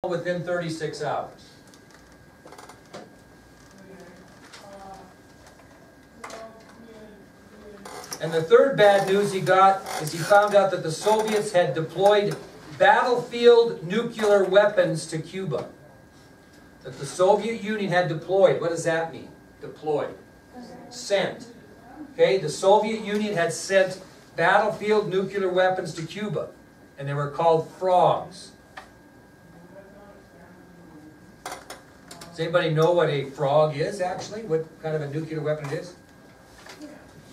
within 36 hours. And the third bad news he got is he found out that the Soviets had deployed battlefield nuclear weapons to Cuba. That the Soviet Union had deployed. What does that mean? Deployed. Sent. Okay, the Soviet Union had sent battlefield nuclear weapons to Cuba. And they were called frogs. Does anybody know what a frog is, actually? What kind of a nuclear weapon it is?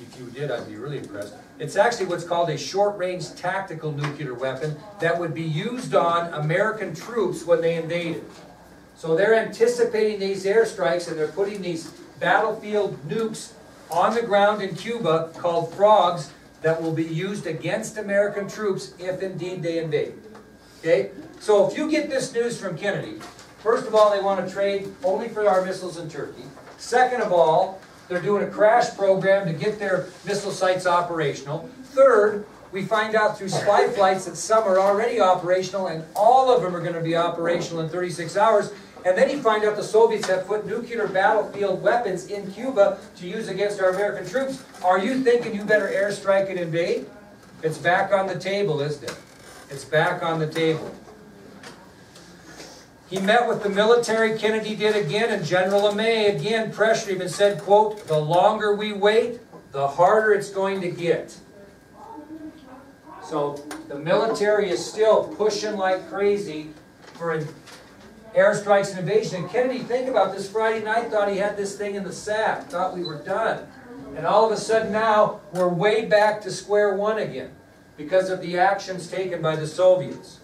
If you did, I'd be really impressed. It's actually what's called a short-range tactical nuclear weapon that would be used on American troops when they invaded. So they're anticipating these airstrikes, and they're putting these battlefield nukes on the ground in Cuba called frogs that will be used against American troops if indeed they invade. Okay? So if you get this news from Kennedy, first of all, they want to trade only for our missiles in Turkey. Second of all, they're doing a crash program to get their missile sites operational. Third, we find out through spy flights that some are already operational and all of them are going to be operational in 36 hours. And then you find out the Soviets have put nuclear battlefield weapons in Cuba to use against our American troops. Are you thinking you better airstrike and invade? It's back on the table, isn't it? It's back on the table. He met with the military, Kennedy did again, and General LeMay again pressured him and said, quote, "The longer we wait, the harder it's going to get." So the military is still pushing like crazy for airstrikes and invasion. And Kennedy, think about this, Friday night, thought he had this thing in the sack, thought we were done. And all of a sudden now, we're way back to square one again because of the actions taken by the Soviets.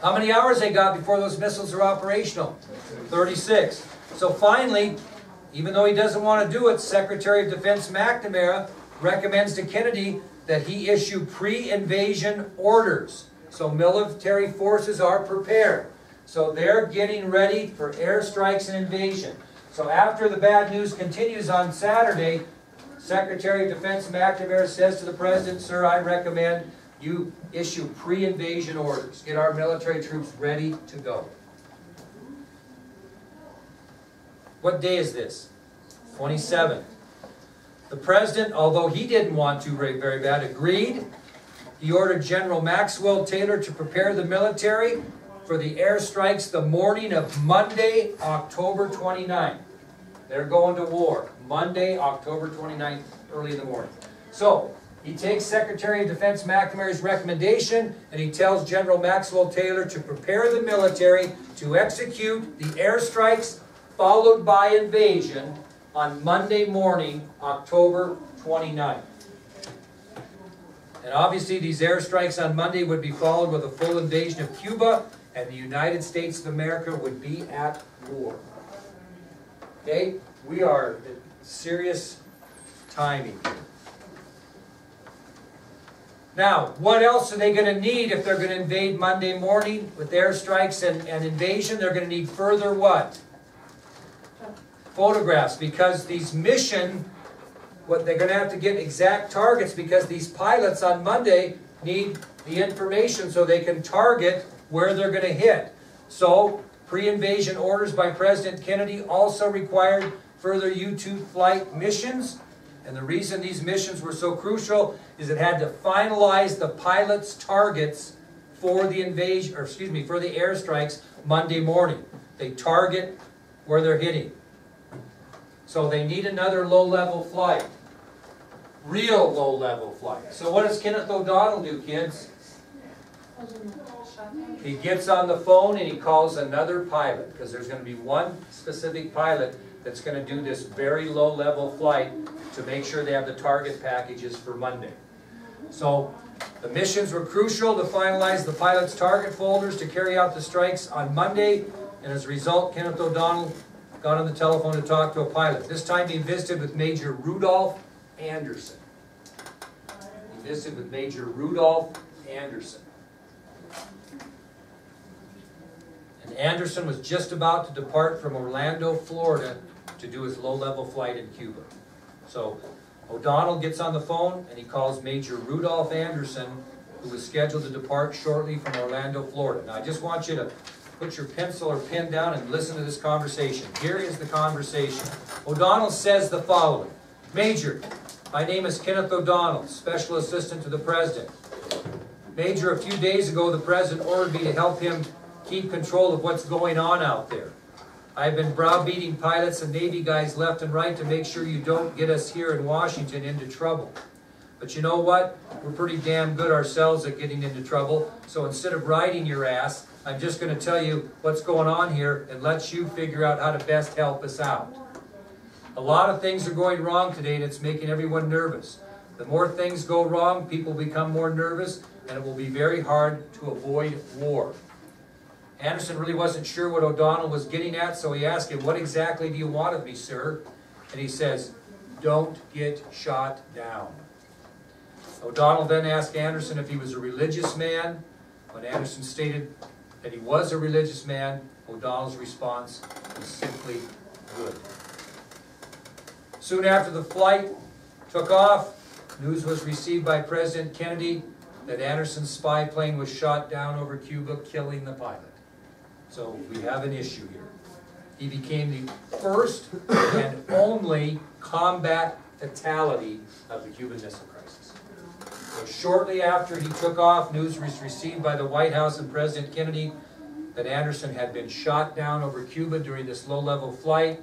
How many hours they got before those missiles are operational? 36. So finally, even though he doesn't want to do it, Secretary of Defense McNamara recommends to Kennedy that he issue pre-invasion orders. So military forces are prepared. So they're getting ready for airstrikes and invasion. So after the bad news continues on Saturday, Secretary of Defense McNamara says to the President, "Sir, I recommend you issue pre-invasion orders. Get our military troops ready to go." What day is this? 27th. The President, although he didn't want to very bad, agreed. He ordered General Maxwell Taylor to prepare the military for the airstrikes the morning of Monday, October 29th. They're going to war. Monday, October 29th, early in the morning. So, he takes Secretary of Defense McNamara's recommendation and he tells General Maxwell Taylor to prepare the military to execute the airstrikes followed by invasion on Monday morning, October 29th. And obviously these airstrikes on Monday would be followed with a full invasion of Cuba, and the United States of America would be at war. Okay? We are at serious timing. Now, what else are they going to need if they're going to invade Monday morning with airstrikes and invasion? They're going to need further what? Photographs, because these they're going to have to get exact targets because these pilots on Monday need the information so they can target where they're going to hit. So, pre-invasion orders by President Kennedy also required further U-2 flight missions. And the reason these missions were so crucial is it had to finalize the pilots' targets for the invasion, or for the airstrikes Monday morning. They target where they're hitting. So they need another low-level flight. Real low-level flight. So what does Kenneth O'Donnell do, kids? He gets on the phone and he calls another pilot, because there's going to be one specific pilot that's going to do this very low-level flight to make sure they have the target packages for Monday. So the missions were crucial to finalize the pilots' target folders to carry out the strikes on Monday, and as a result, Kenneth O'Donnell got on the telephone to talk to a pilot. This time he visited with Major Rudolph Anderson. He visited with Major Rudolph Anderson. And Anderson was just about to depart from Orlando, Florida to do his low-level flight in Cuba. So O'Donnell gets on the phone and he calls Major Rudolph Anderson who was scheduled to depart shortly from Orlando, Florida. Now, I just want you to put your pencil or pen down and listen to this conversation. Here is the conversation. O'Donnell says the following. Major, my name is Kenneth O'Donnell, Special Assistant to the President. Major, a few days ago, the President ordered me to help him keep control of what's going on out there. I've been browbeating pilots and Navy guys left and right to make sure you don't get us here in Washington into trouble. But you know what? We're pretty damn good ourselves at getting into trouble, so instead of riding your ass, I'm just going to tell you what's going on here and let you figure out how to best help us out. A lot of things are going wrong today and it's making everyone nervous. The more things go wrong, people become more nervous and it will be very hard to avoid war. Anderson really wasn't sure what O'Donnell was getting at, so he asked him, what exactly do you want of me, sir? And he says, don't get shot down. O'Donnell then asked Anderson if he was a religious man. When Anderson stated that he was a religious man, O'Donnell's response was simply good. Soon after the flight took off, news was received by President Kennedy that Anderson's spy plane was shot down over Cuba, killing the pilot. So we have an issue here. He became the first and only combat fatality of the Cuban Missile Crisis. So shortly after he took off, news was received by the White House and President Kennedy that Anderson had been shot down over Cuba during this low-level flight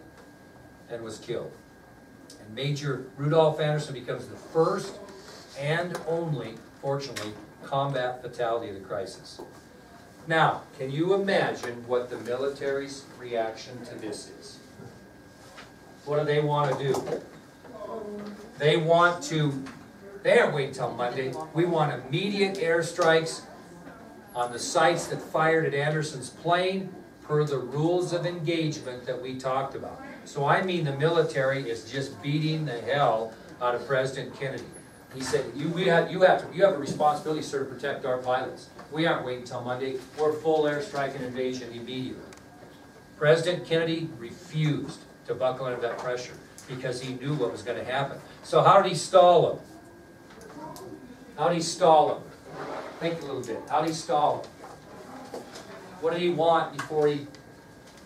and was killed. And Major Rudolph Anderson becomes the first and only, fortunately, combat fatality of the crisis. Now, can you imagine what the military's reaction to this is? What do they want to do? They aren't waiting until Monday. We want immediate airstrikes on the sites that fired at Anderson's plane per the rules of engagement that we talked about. So I mean the military is just beating the hell out of President Kennedy. He said, you have a responsibility, sir, to protect our pilots. We aren't waiting until Monday. We're full airstrike and invasion immediately. President Kennedy refused to buckle under that pressure because he knew what was going to happen. So how did he stall him? How did he stall him? Think a little bit. How did he stall him? What did he want before he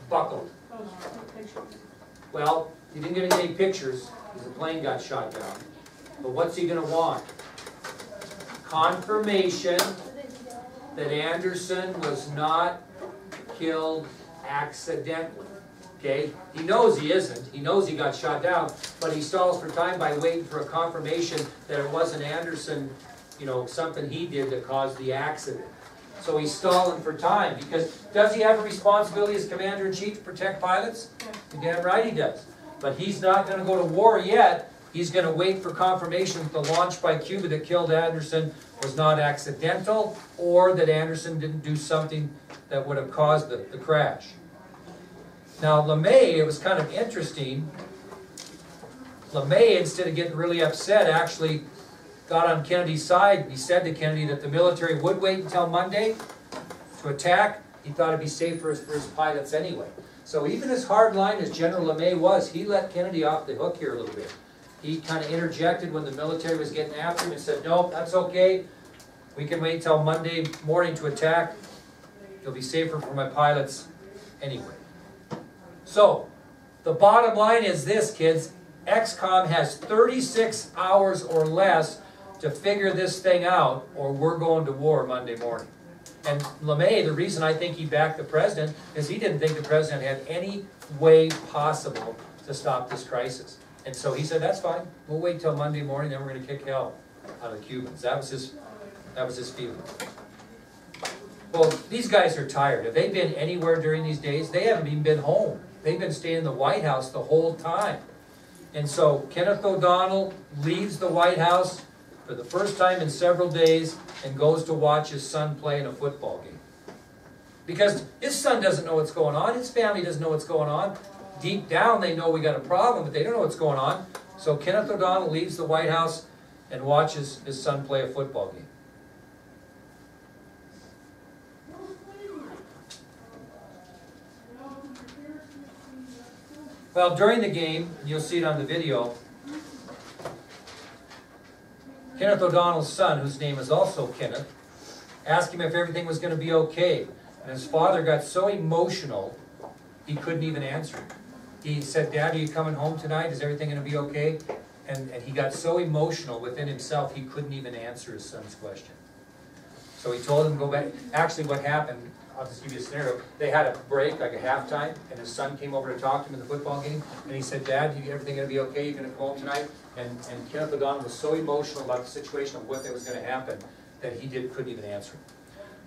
buckled? Well, he didn't get any pictures because the plane got shot down. But what's he going to want? Confirmation that Anderson was not killed accidentally. Okay? He knows he isn't. He knows he got shot down, but he stalls for time by waiting for a confirmation that it wasn't Anderson, something he did that caused the accident. So he's stalling for time because does he have a responsibility as Commander-in-Chief to protect pilots? You're damn right he does. But he's not going to go to war yet. He's going to wait for confirmation that the launch by Cuba that killed Anderson was not accidental or that Anderson didn't do something that would have caused the crash. Now, LeMay, it was kind of interesting. LeMay, instead of getting really upset, actually got on Kennedy's side. He said to Kennedy that the military would wait until Monday to attack. He thought it'd be safe for his pilots anyway. So even as hardline as General LeMay was, he let Kennedy off the hook here a little bit. He kind of interjected when the military was getting after him and said, no, that's okay. We can wait until Monday morning to attack. It'll be safer for my pilots anyway. So, the bottom line is this, kids. XCOM has 36 hours or less to figure this thing out, or we're going to war Monday morning. And LeMay, the reason I think he backed the president is he didn't think the president had any way possible to stop this crisis. And so he said, that's fine. We'll wait till Monday morning, then we're going to kick hell out of the Cubans. That was his feeling. Well, these guys are tired. Have they been anywhere during these days? They haven't even been home. They've been staying in the White House the whole time. And so Kenneth O'Donnell leaves the White House for the first time in several days and goes to watch his son play in a football game. Because his son doesn't know what's going on. His family doesn't know what's going on. Deep down, they know we got a problem, but they don't know what's going on. So Kenneth O'Donnell leaves the White House and watches his son play a football game. Well, during the game, and you'll see it on the video, Kenneth O'Donnell's son, whose name is also Kenneth, asked him if everything was going to be okay. And his father got so emotional, he couldn't even answer. He said, "Dad, are you coming home tonight? Is everything going to be okay?" And he got so emotional within himself, he couldn't even answer his son's question. So he told him to go back. Actually, what happened, I'll just give you a scenario. They had a break, like a halftime, and his son came over to talk to him in the football game, and he said, "Dad, everything going to be okay? You're going to come home tonight?" And Kenneth O'Donnell was so emotional about the situation of what that was going to happen that he couldn't even answer.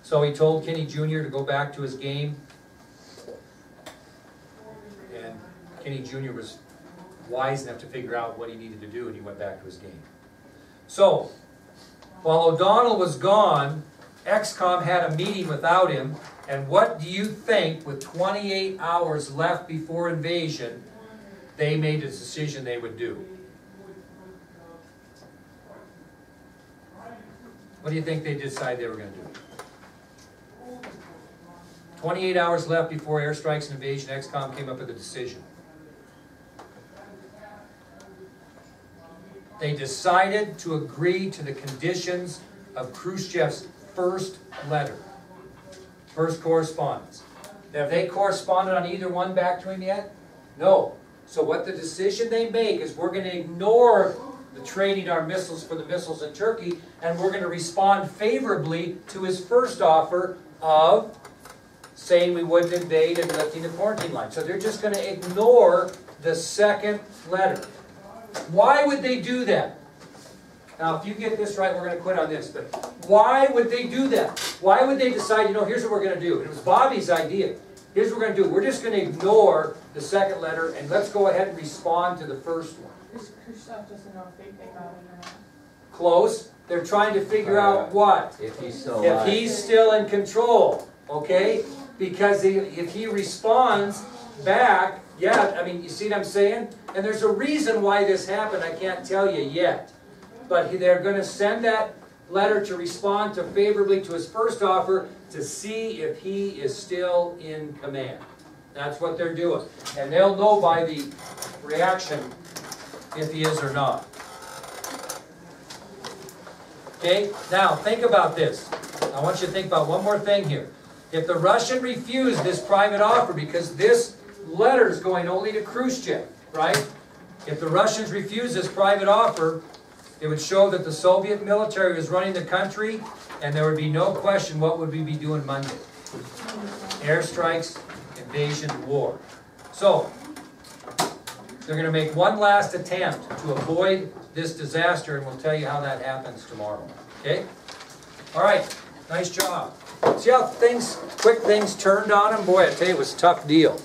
So he told Kenny Jr. to go back to his game, and Kenny Jr. was wise enough to figure out what he needed to do, and he went back to his game. So, while O'Donnell was gone, XCOM had a meeting without him, and what do you think, with 28 hours left before invasion, they made a decision they would do? What do you think they decided they were going to do? 28 hours left before airstrikes and invasion, XCOM came up with a decision. They decided to agree to the conditions of Khrushchev's first letter, first correspondence. Have they corresponded on either one back to him yet? No. So what the decision they make is, we're going to ignore the trading our missiles for the missiles in Turkey, and we're going to respond favorably to his first offer of saying we wouldn't invade and lifting the quarantine line. So they're just going to ignore the second letter. Why would they do that? Now, if you get this right, we're going to quit on this, but why would they do that? Why would they decide, here's what we're going to do? And it was Bobby's idea. Here's what we're going to do. We're just going to ignore the second letter, and let's go ahead and respond to the first one. Khrushchev doesn't know if they got it or not. Close. They're trying to figure out what? If he's still alive. If he's still in control, okay? Because if he responds back, yeah, you see what I'm saying? And there's a reason why this happened, I can't tell you yet. But they're going to send that letter to respond favorably to his first offer to see if he is still in command. That's what they're doing. And they'll know by the reaction if he is or not. Okay, now think about this. I want you to think about one more thing here. If the Russian refused this private offer, because this letter is going only to Khrushchev, right? If the Russians refuse this private offer, it would show that the Soviet military was running the country, and there would be no question what would we be doing Monday. Airstrikes, invasion, war. So, they're going to make one last attempt to avoid this disaster, and we'll tell you how that happens tomorrow. Okay? All right. Nice job. See how quick things turned on them? Boy, I tell you, it was a tough deal.